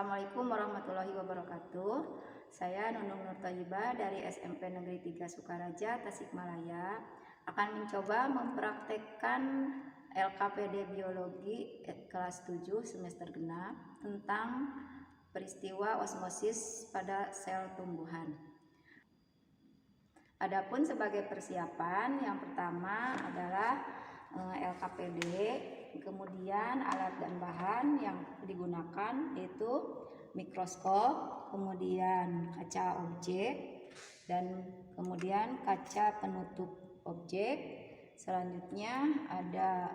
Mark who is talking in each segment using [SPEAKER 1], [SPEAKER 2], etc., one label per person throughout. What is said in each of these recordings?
[SPEAKER 1] Assalamualaikum warahmatullahi wabarakatuh. Saya Nunung Nur Thayyibah dari SMP Negeri 3 Sukaraja, Tasikmalaya akan mencoba mempraktekkan LKPD Biologi kelas 7 semester genap tentang peristiwa osmosis pada sel tumbuhan. Adapun sebagai persiapan, yang pertama adalah LKPD, kemudian alat dan bahan yang digunakan yaitu mikroskop, kemudian kaca objek, dan kemudian kaca penutup objek. Selanjutnya ada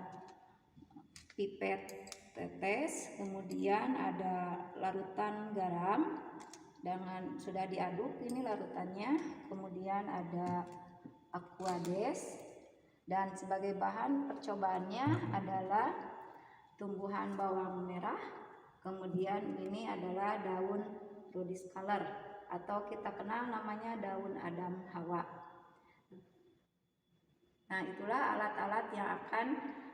[SPEAKER 1] pipet tetes, kemudian ada larutan garam dengan sudah diaduk ini larutannya, kemudian ada aquades. Dan sebagai bahan percobaannya adalah tumbuhan bawang merah, kemudian ini adalah daun rhodus color atau kita kenal namanya daun Adam Hawa. Nah, itulah alat-alat yang akan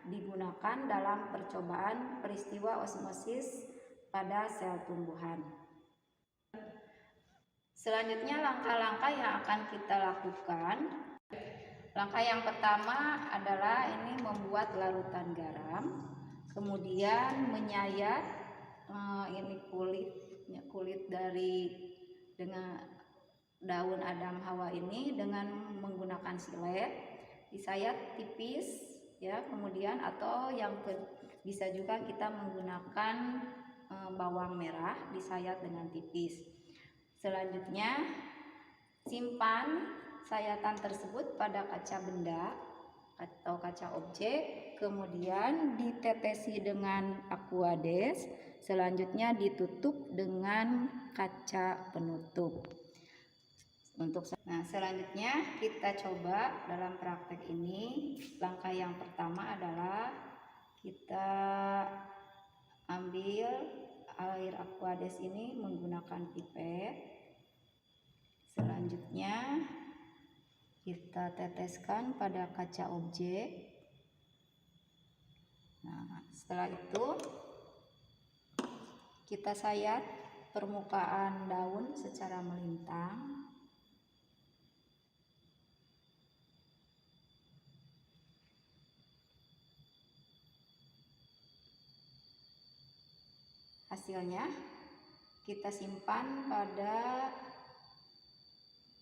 [SPEAKER 1] digunakan dalam percobaan peristiwa osmosis pada sel tumbuhan. Selanjutnya langkah-langkah yang akan kita lakukan. Langkah yang pertama adalah ini membuat larutan garam, kemudian menyayat ini kulit dari dengan daun Adam Hawa ini dengan menggunakan silet, disayat tipis ya, kemudian atau yang bisa juga kita menggunakan bawang merah disayat dengan tipis. Selanjutnya simpan sayatan tersebut pada kaca benda atau kaca objek, kemudian ditetesi dengan aquades, selanjutnya ditutup dengan kaca penutup. Selanjutnya kita coba dalam praktek ini. Langkah yang pertama adalah kita ambil air aquades ini menggunakan pipet. Selanjutnya kita teteskan pada kaca objek. Nah, setelah itu kita sayat permukaan daun secara melintang. Hasilnya kita simpan pada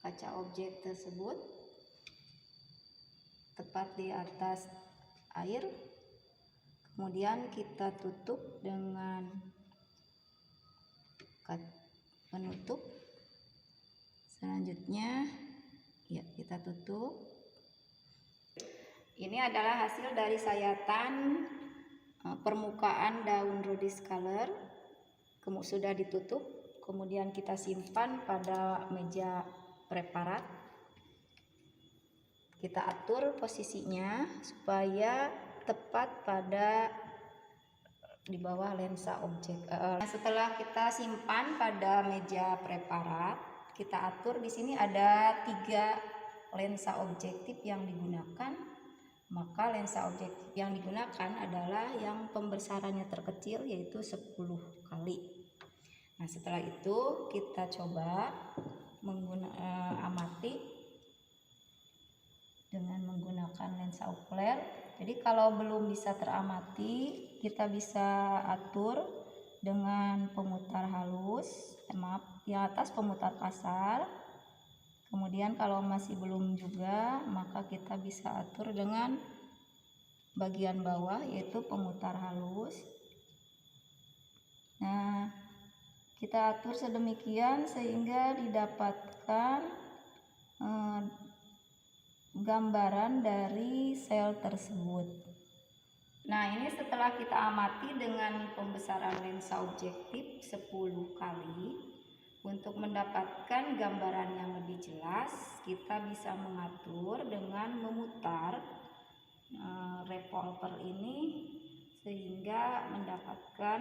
[SPEAKER 1] kaca objek tersebut tepat di atas air, kemudian kita tutup dengan penutup. Selanjutnya ya kita tutup. Ini adalah hasil dari sayatan permukaan daun rhodus color, sudah ditutup, kemudian kita simpan pada meja preparat. Kita atur posisinya supaya tepat pada di bawah lensa objek. Setelah kita simpan pada meja preparat, kita atur di sini ada 3 lensa objektif yang digunakan. Maka lensa objektif yang digunakan adalah yang pembesarannya terkecil, yaitu 10 kali. Nah, setelah itu kita coba amati dengan menggunakan lensa okuler. Jadi kalau belum bisa teramati, kita bisa atur dengan pemutar halus, di atas pemutar kasar. Kemudian kalau masih belum juga, maka kita bisa atur dengan bagian bawah, yaitu pemutar halus. Nah, kita atur sedemikian sehingga didapatkan gambaran dari sel tersebut. Nah, ini setelah kita amati dengan pembesaran lensa objektif 10 kali, untuk mendapatkan gambaran yang lebih jelas, kita bisa mengatur dengan memutar revolver ini sehingga mendapatkan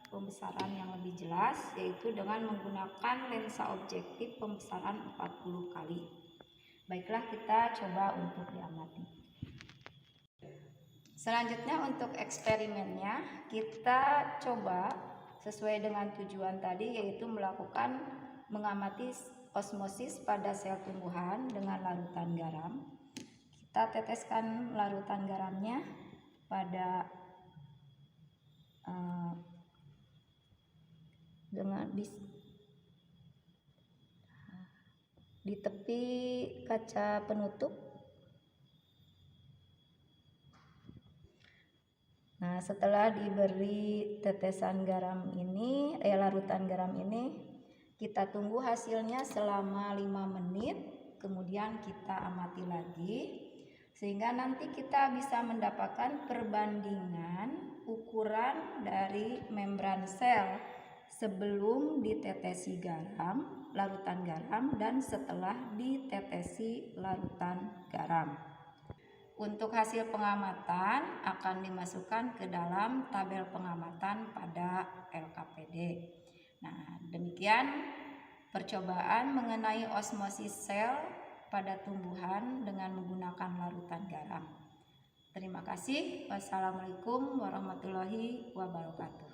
[SPEAKER 1] pembesaran yang lebih jelas, yaitu dengan menggunakan lensa objektif pembesaran 40 kali. Baiklah, kita coba untuk diamati. Selanjutnya untuk eksperimennya, kita coba sesuai dengan tujuan tadi, yaitu mengamati osmosis pada sel tumbuhan dengan larutan garam. Kita teteskan larutan garamnya pada di tepi kaca penutup. Nah, setelah diberi tetesan garam ini, larutan garam ini, kita tunggu hasilnya selama 5 menit, kemudian kita amati lagi, sehingga nanti kita bisa mendapatkan perbandingan ukuran dari membran sel sebelum ditetesi garam, larutan garam, dan setelah ditetesi larutan garam. Untuk hasil pengamatan akan dimasukkan ke dalam tabel pengamatan pada LKPD. Nah, demikian percobaan mengenai osmosis sel pada tumbuhan dengan menggunakan larutan garam. Terima kasih. Wassalamualaikum warahmatullahi wabarakatuh.